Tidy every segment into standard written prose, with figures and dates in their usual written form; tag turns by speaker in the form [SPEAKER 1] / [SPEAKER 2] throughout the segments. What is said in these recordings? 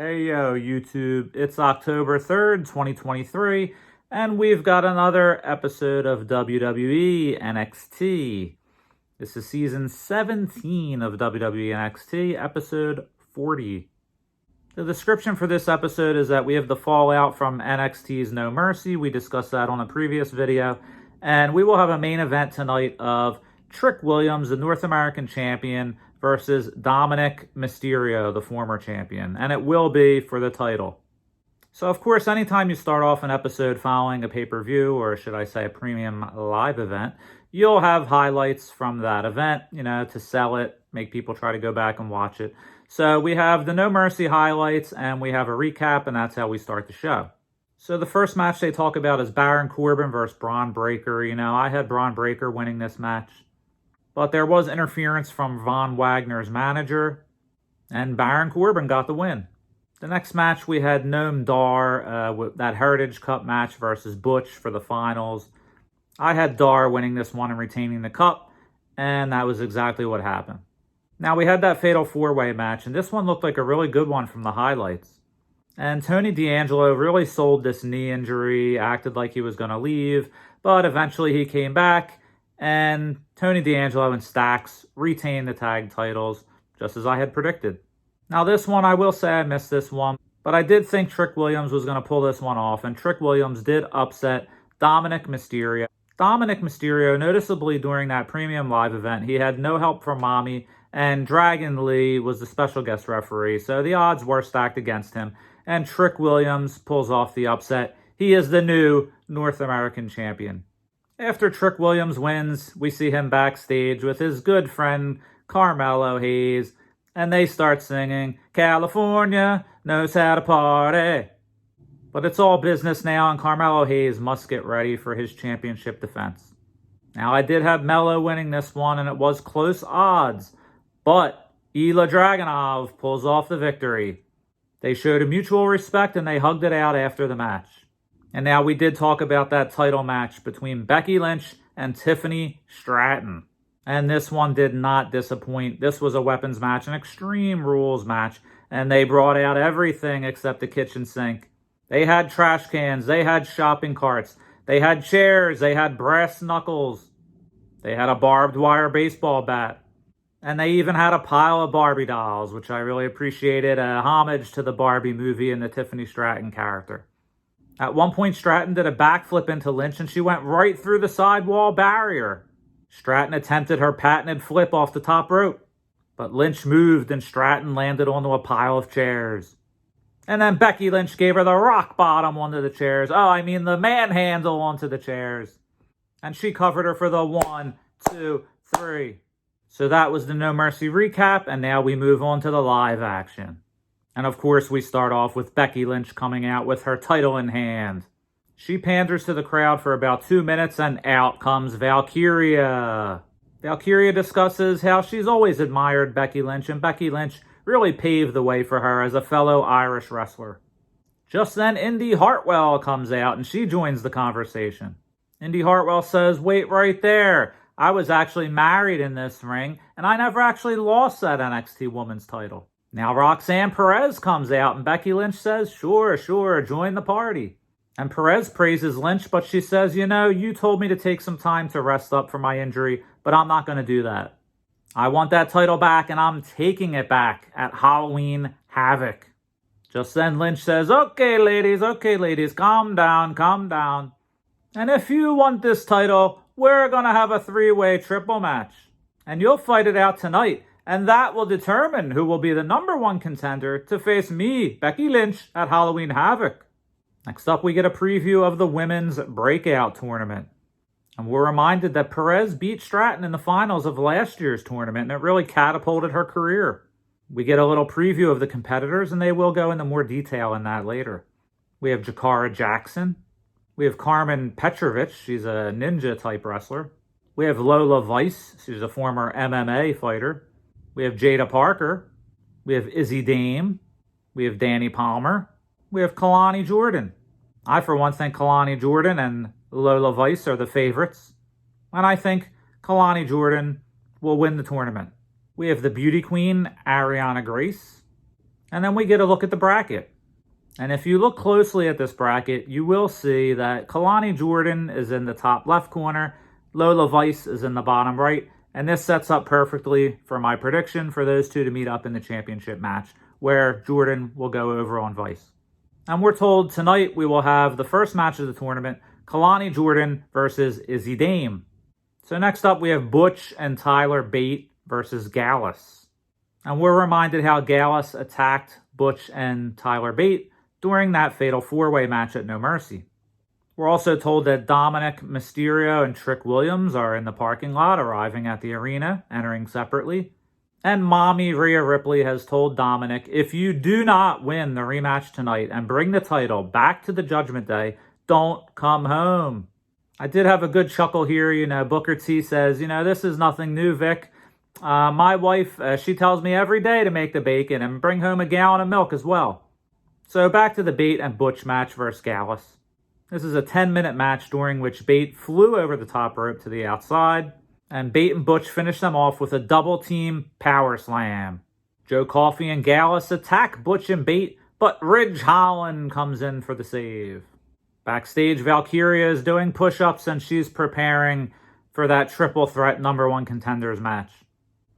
[SPEAKER 1] Hey yo, YouTube. It's October 3rd, 2023, and we've got another episode of WWE NXT. This is season 17 of WWE NXT, episode 40. The description for this episode is that we have the fallout from NXT's No Mercy. We discussed that on a previous video, and we will have a main event tonight of Trick Williams, the North American champion, versus Dominik Mysterio, the former champion, and it will be for the title. So, of course, anytime you start off an episode following a pay-per-view, or should I say a premium live event, you'll have highlights from that event, to sell it, make people try to go back and watch it. So we have the No Mercy highlights, and we have a recap, and that's how we start the show. So the first match they talk about is Baron Corbin versus Braun Breaker. I had Braun Breaker winning this match, but there was interference from Von Wagner's manager, and Baron Corbin got the win. The next match, we had Noam Dar with that Heritage Cup match versus Butch for the finals. I had Dar winning this one and retaining the cup, and that was exactly what happened. Now, we had that Fatal 4-Way match, and this one looked like a really good one from the highlights. And Tony D'Angelo really sold this knee injury, acted like he was going to leave, but eventually he came back, and Tony D'Angelo and Stax retained the tag titles, just as I had predicted. Now this one, I will say I missed this one, but I did think Trick Williams was going to pull this one off, and Trick Williams did upset Dominik Mysterio. Dominik Mysterio, noticeably during that premium live event, he had no help from Mommy, and Dragon Lee was the special guest referee, so the odds were stacked against him, and Trick Williams pulls off the upset. He is the new North American champion. After Trick Williams wins, we see him backstage with his good friend Carmelo Hayes, and they start singing, "California knows how to party." But it's all business now, and Carmelo Hayes must get ready for his championship defense. Now, I did have Melo winning this one, and it was close odds, but Ilya Dragunov pulls off the victory. They showed a mutual respect, and they hugged it out after the match. And now we did talk about that title match between Becky Lynch and Tiffany Stratton. And this one did not disappoint. This was a weapons match, an Extreme Rules match, and they brought out everything except the kitchen sink. They had trash cans, they had shopping carts, they had chairs, they had brass knuckles, they had a barbed wire baseball bat, and they even had a pile of Barbie dolls, which I really appreciated, a homage to the Barbie movie and the Tiffany Stratton character. At one point, Stratton did a backflip into Lynch, and she went right through the sidewall barrier. Stratton attempted her patented flip off the top rope, but Lynch moved, and Stratton landed onto a pile of chairs. And then Becky Lynch gave her the rock bottom onto the chairs. The manhandle onto the chairs. And she covered her for the 1, 2, 3. So that was the No Mercy recap, and now we move on to the live action. And of course, we start off with Becky Lynch coming out with her title in hand. She panders to the crowd for about 2 minutes, and out comes Valkyria. Valkyria discusses how she's always admired Becky Lynch, and Becky Lynch really paved the way for her as a fellow Irish wrestler. Just then, Indy Hartwell comes out, and she joins the conversation. Indy Hartwell says, "Wait right there. I was actually married in this ring, and I never actually lost that NXT Women's title." Now Roxanne Perez comes out, and Becky Lynch says, sure, join the party. And Perez praises Lynch, but she says, you told me to take some time to rest up for my injury, but I'm not going to do that. I want that title back, and I'm taking it back at Halloween Havoc. Just then Lynch says, okay, ladies, calm down. And if you want this title, we're going to have a 3-way triple match. And you'll fight it out tonight. And that will determine who will be the #1 contender to face me, Becky Lynch, at Halloween Havoc. Next up, we get a preview of the Women's Breakout Tournament. And we're reminded that Perez beat Stratton in the finals of last year's tournament, and it really catapulted her career. We get a little preview of the competitors, and they will go into more detail in that later. We have Jakara Jackson. We have Carmen Petrovich. She's a ninja-type wrestler. We have Lola Vice. She's a former MMA fighter. We have Jada Parker. We have Izzy Dame. We have Danny Palmer. We have Kalani Jordan. I, for one, think Kalani Jordan and Lola Vice are the favorites. And I think Kalani Jordan will win the tournament. We have the beauty queen, Ariana Grace. And then we get a look at the bracket. And if you look closely at this bracket, you will see that Kalani Jordan is in the top left corner, Lola Vice is in the bottom right, and this sets up perfectly for my prediction for those two to meet up in the championship match, where Jordan will go over on Vice. And we're told tonight we will have the first match of the tournament, Kalani Jordan versus Izzy Dame. So next up we have Butch and Tyler Bate versus Gallus. And we're reminded how Gallus attacked Butch and Tyler Bate during that fatal four-way match at No Mercy. We're also told that Dominik Mysterio and Trick Williams are in the parking lot, arriving at the arena, entering separately. And Mommy Rhea Ripley has told Dominik, if you do not win the rematch tonight and bring the title back to the Judgment Day, don't come home. I did have a good chuckle here. Booker T says, this is nothing new, Vic. My wife, she tells me every day to make the bacon and bring home a gallon of milk as well. So back to the Bate and Butch match versus Gallus. This is a 10-minute match during which Bate flew over the top rope to the outside, and Bate and Butch finished them off with a double-team power slam. Joe Coffey and Gallus attack Butch and Bate, but Ridge Holland comes in for the save. Backstage, Valkyria is doing push-ups and she's preparing for that triple threat #1 contenders match.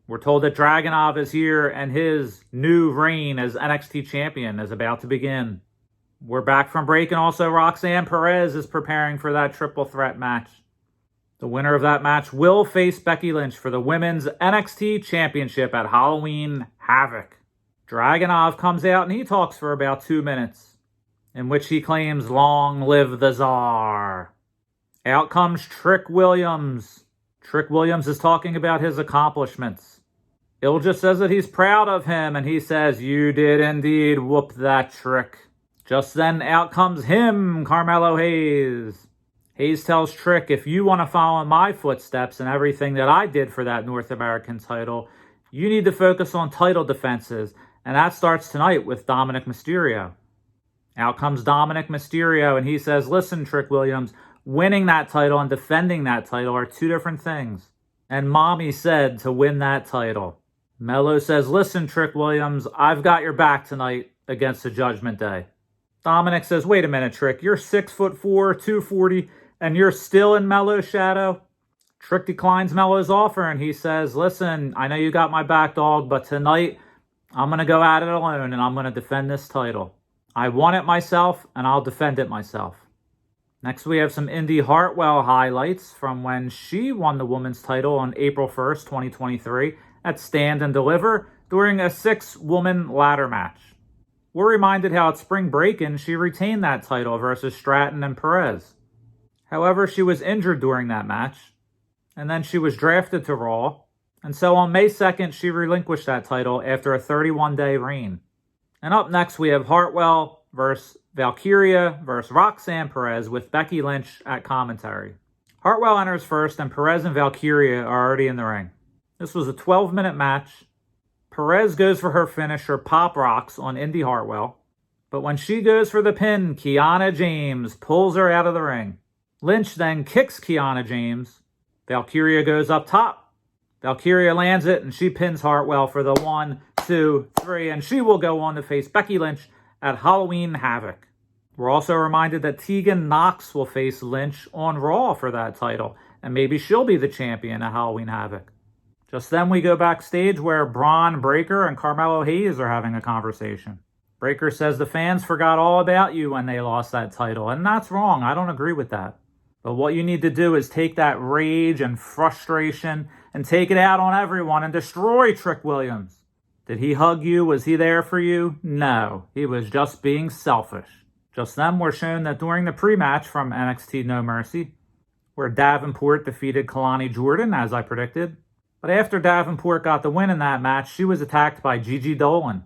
[SPEAKER 1] We're told that Dragunov is here and his new reign as NXT champion is about to begin. We're back from break, and also Roxanne Perez is preparing for that triple threat match. The winner of that match will face Becky Lynch for the Women's NXT Championship at Halloween Havoc. Dragunov comes out and he talks for about 2 minutes, in which he claims, "Long live the Tsar." Out comes Trick Williams. Trick Williams is talking about his accomplishments. Ilja says that he's proud of him, and he says, "You did indeed whoop that trick." Just then, out comes him, Carmelo Hayes. Hayes tells Trick, if you want to follow in my footsteps and everything that I did for that North American title, you need to focus on title defenses, and that starts tonight with Dominik Mysterio. Out comes Dominik Mysterio, and he says, listen, Trick Williams, winning that title and defending that title are two different things. And Mommy said to win that title. Mello says, listen, Trick Williams, I've got your back tonight against the Judgment Day. Dominik says, wait a minute, Trick, you're 6'4", 240, and you're still in Mello's shadow? Trick declines Mello's offer, and he says, listen, I know you got my back, dog, but tonight I'm going to go at it alone, and I'm going to defend this title. I won it myself, and I'll defend it myself. Next, we have some Indy Hartwell highlights from when she won the women's title on April 1st, 2023 at Stand and Deliver during a 6-woman ladder match. We're reminded how at Spring Break-In she retained that title versus Stratton and Perez. However, she was injured during that match, and then she was drafted to Raw, and so on May 2nd she relinquished that title after a 31-day reign. And up next we have Hartwell versus Valkyria versus Roxanne Perez with Becky Lynch at commentary. Hartwell enters first, and Perez and Valkyria are already in the ring. This was a 12-minute match. Perez goes for her finisher, Pop Rocks, on Indy Hartwell. But when she goes for the pin, Kiana James pulls her out of the ring. Lynch then kicks Kiana James. Valkyria goes up top. Valkyria lands it, and she pins Hartwell for the 1, 2, 3, and she will go on to face Becky Lynch at Halloween Havoc. We're also reminded that Tegan Nox will face Lynch on Raw for that title, and maybe she'll be the champion at Halloween Havoc. Just then we go backstage where Braun Breaker and Carmelo Hayes are having a conversation. Breaker says the fans forgot all about you when they lost that title, and that's wrong. I don't agree with that. But what you need to do is take that rage and frustration and take it out on everyone and destroy Trick Williams. Did he hug you? Was he there for you? No, he was just being selfish. Just then we're shown that during the pre-match from NXT No Mercy, where Davenport defeated Kalani Jordan, as I predicted. But after Davenport got the win in that match, she was attacked by Gigi Dolan.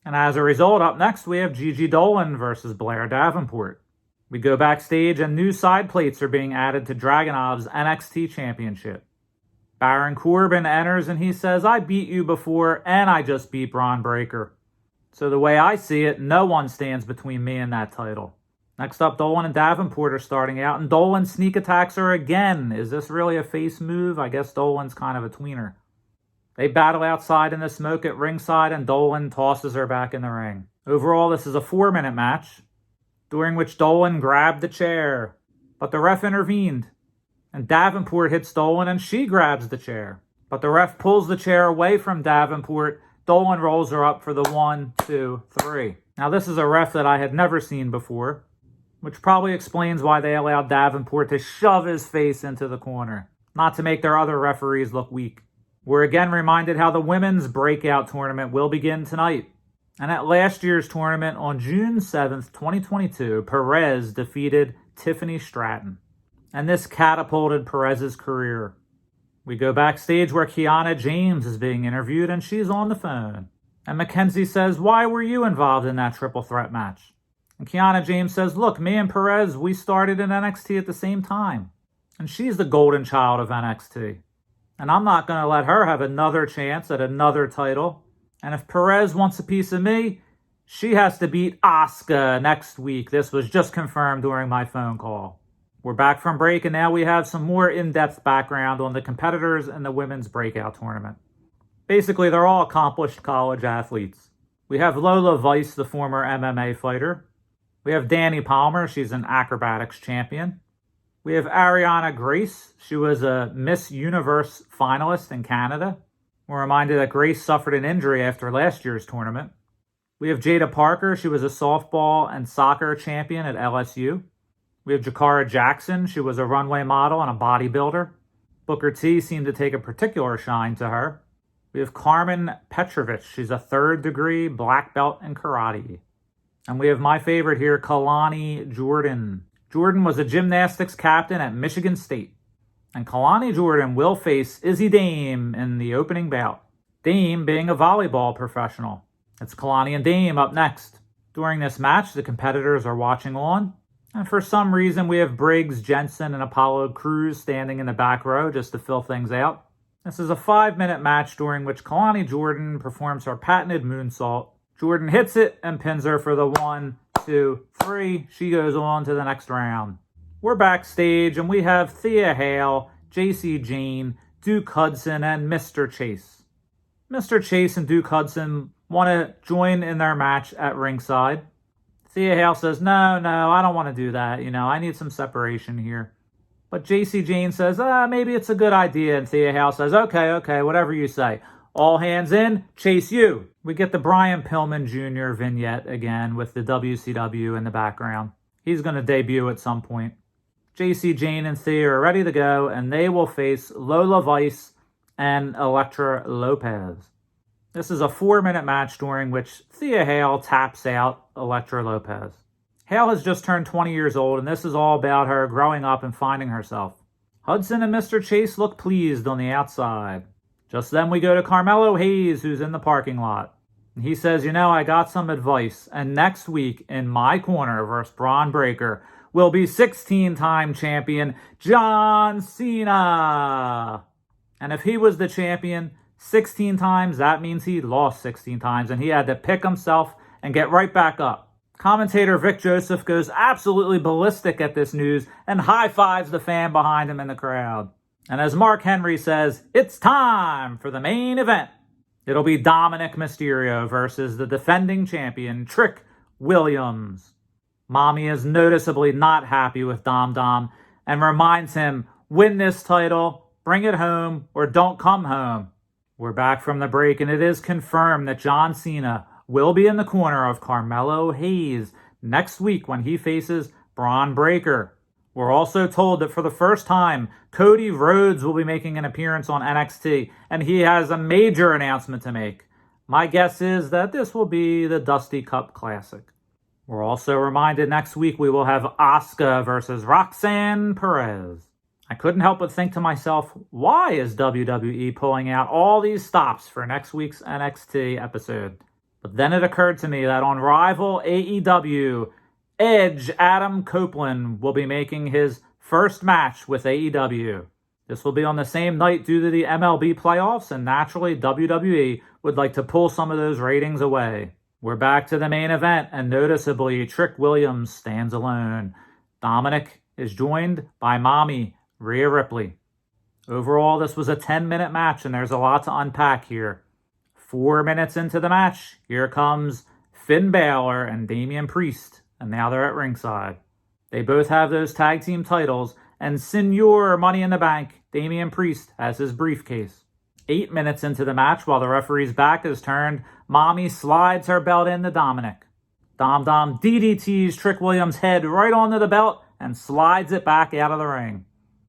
[SPEAKER 1] And as a result, up next we have Gigi Dolan versus Blair Davenport. We go backstage and new side plates are being added to Dragunov's NXT Championship. Baron Corbin enters and he says, I beat you before and I just beat Braun Breaker. So the way I see it, no one stands between me and that title. Next up, Dolan and Davenport are starting out, and Dolan sneak attacks her again. Is this really a face move? I guess Dolan's kind of a tweener. They battle outside in the smoke at ringside, and Dolan tosses her back in the ring. Overall, this is a 4-minute match, during which Dolan grabbed the chair, but the ref intervened, and Davenport hits Dolan, and she grabs the chair. But the ref pulls the chair away from Davenport. Dolan rolls her up for the 1, 2, 3. Now, this is a ref that I had never seen before, which probably explains why they allowed Davenport to shove his face into the corner, not to make their other referees look weak. We're again reminded how the women's breakout tournament will begin tonight. And at last year's tournament on June 7th, 2022, Perez defeated Tiffany Stratton. And this catapulted Perez's career. We go backstage where Kiana James is being interviewed, and she's on the phone. And Mackenzie says, "Why were you involved in that triple threat match?" And Kiana James says, "Look, me and Perez, we started in NXT at the same time. And she's the golden child of NXT. And I'm not going to let her have another chance at another title. And if Perez wants a piece of me, she has to beat Asuka next week. This was just confirmed during my phone call." We're back from break, and now we have some more in-depth background on the competitors in the women's breakout tournament. Basically, they're all accomplished college athletes. We have Lola Vice, the former MMA fighter. We have Danny Palmer. She's an acrobatics champion. We have Ariana Grace. She was a Miss Universe finalist in Canada. We're reminded that Grace suffered an injury after last year's tournament. We have Jada Parker. She was a softball and soccer champion at LSU. We have Jakara Jackson. She was a runway model and a bodybuilder. Booker T seemed to take a particular shine to her. We have Carmen Petrovich. She's a 3rd-degree black belt in karate. And we have my favorite here, Kalani Jordan. Jordan was a gymnastics captain at Michigan State. And Kalani Jordan will face Izzy Dame in the opening bout. Dame being a volleyball professional. It's Kalani and Dame up next. During this match, the competitors are watching on. And for some reason, we have Briggs, Jensen, and Apollo Crews standing in the back row just to fill things out. This is a 5-minute match during which Kalani Jordan performs her patented moonsault. Jordan hits it and pins her for the 1, 2, 3. She goes on to the next round. We're backstage, and we have Thea Hale, JC Jane, Duke Hudson, and Mr. Chase. Mr. Chase and Duke Hudson want to join in their match at ringside. Thea Hale says, no, I don't want to do that. I need some separation here. But JC Jane says, maybe it's a good idea. And Thea Hale says, okay, whatever you say. All hands in, Chase you. We get the Brian Pillman Jr. vignette again with the WCW in the background. He's going to debut at some point. JC Jane and Thea are ready to go, and they will face Lola Vice and Elektra Lopez. This is a 4-minute match during which Thea Hale taps out Elektra Lopez. Hale has just turned 20 years old, and this is all about her growing up and finding herself. Hudson and Mr. Chase look pleased on the outside. Just then we go to Carmelo Hayes, who's in the parking lot. And he says, I got some advice, and next week in my corner versus Braun Breaker will be 16-time champion John Cena. And if he was the champion 16 times, that means he lost 16 times, and he had to pick himself and get right back up. Commentator Vic Joseph goes absolutely ballistic at this news and high-fives the fan behind him in the crowd. And as Mark Henry says, it's time for the main event. It'll be Dominik Mysterio versus the defending champion, Trick Williams. Mommy is noticeably not happy with Dom Dom and reminds him, win this title, bring it home, or don't come home. We're back from the break, and it is confirmed that John Cena will be in the corner of Carmelo Hayes next week when he faces Braun Breaker. We're also told that for the first time, Cody Rhodes will be making an appearance on NXT, and he has a major announcement to make. My guess is that this will be the Dusty Cup Classic. We're also reminded next week we will have Asuka versus Roxanne Perez. I couldn't help but think to myself, why is WWE pulling out all these stops for next week's NXT episode? But then it occurred to me that on rival AEW, Edge Adam Copeland will be making his first match with AEW. This will be on the same night due to the MLB playoffs, and naturally WWE would like to pull some of those ratings away. We're back to the main event, and noticeably Trick Williams stands alone. Dominik is joined by Mommy Rhea Ripley. Overall, this was a 10-minute match, and there's a lot to unpack here. 4 minutes into the match, here comes Finn Balor and Damian Priest, and now they're at ringside. They both have those tag team titles, and Senior Money in the Bank, Damian Priest, has his briefcase. 8 minutes into the match, while the referee's back is turned, Mommy slides her belt into Dominik. Dom DDTs Trick Williams' head right onto the belt and slides it back out of the ring.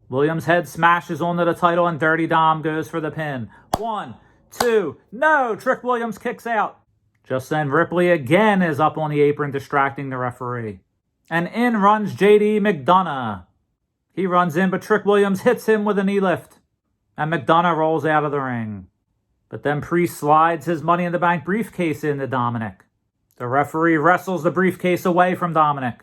[SPEAKER 1] Williams' head smashes onto the title and Dirty Dom goes for the pin. 1, 2, no! Trick Williams kicks out. Just then, Ripley again is up on the apron distracting the referee. And in runs JD McDonough. He runs in, but Trick Williams hits him with a knee lift. And McDonough rolls out of the ring. But then Priest slides his Money in the Bank briefcase into Dominik. The referee wrestles the briefcase away from Dominik.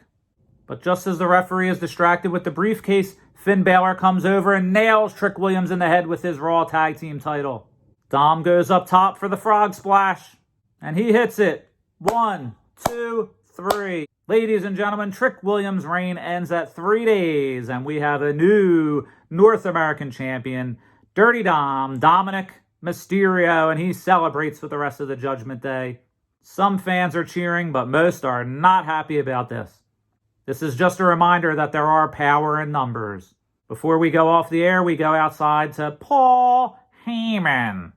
[SPEAKER 1] But just as the referee is distracted with the briefcase, Finn Balor comes over and nails Trick Williams in the head with his Raw Tag Team title. Dom goes up top for the frog splash. And he hits it. 1, 2, 3. Ladies and gentlemen, Trick Williams' reign ends at 3 days. And we have a new North American champion, Dirty Dom, Dominik Mysterio. And he celebrates for the rest of the Judgment Day. Some fans are cheering, but most are not happy about this. This is just a reminder that there are power in numbers. Before we go off the air, we go outside to Paul Heyman.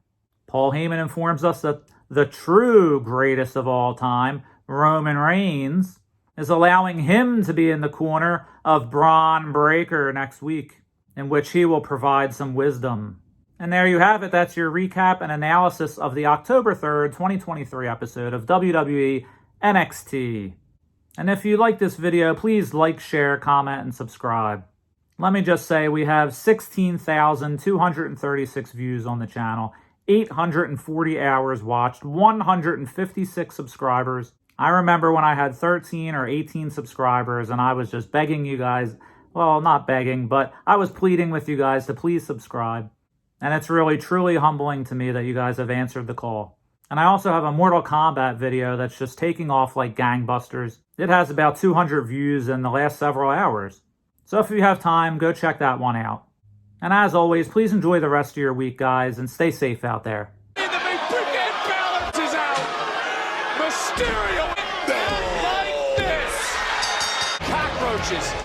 [SPEAKER 1] Paul Heyman informs us that the true greatest of all time, Roman Reigns, is allowing him to be in the corner of Braun Breaker next week, in which he will provide some wisdom. And there you have it. That's your recap and analysis of the October 3rd, 2023 episode of WWE NXT. And if you like this video, please like, share, comment, and subscribe. Let me just say we have 16,236 views on the channel, 840 hours watched, 156 subscribers. I remember when I had 13 or 18 subscribers and I was just begging you guys, well, not begging, but I was pleading with you guys to please subscribe. And it's really, truly humbling to me that you guys have answered the call. And I also have a Mortal Kombat video that's just taking off like gangbusters. It has about 200 views in the last several hours. So if you have time, go check that one out. And as always, please enjoy the rest of your week, guys, and stay safe out there.
[SPEAKER 2] The big freaking balance is out. Mysterio like this. Cockroaches.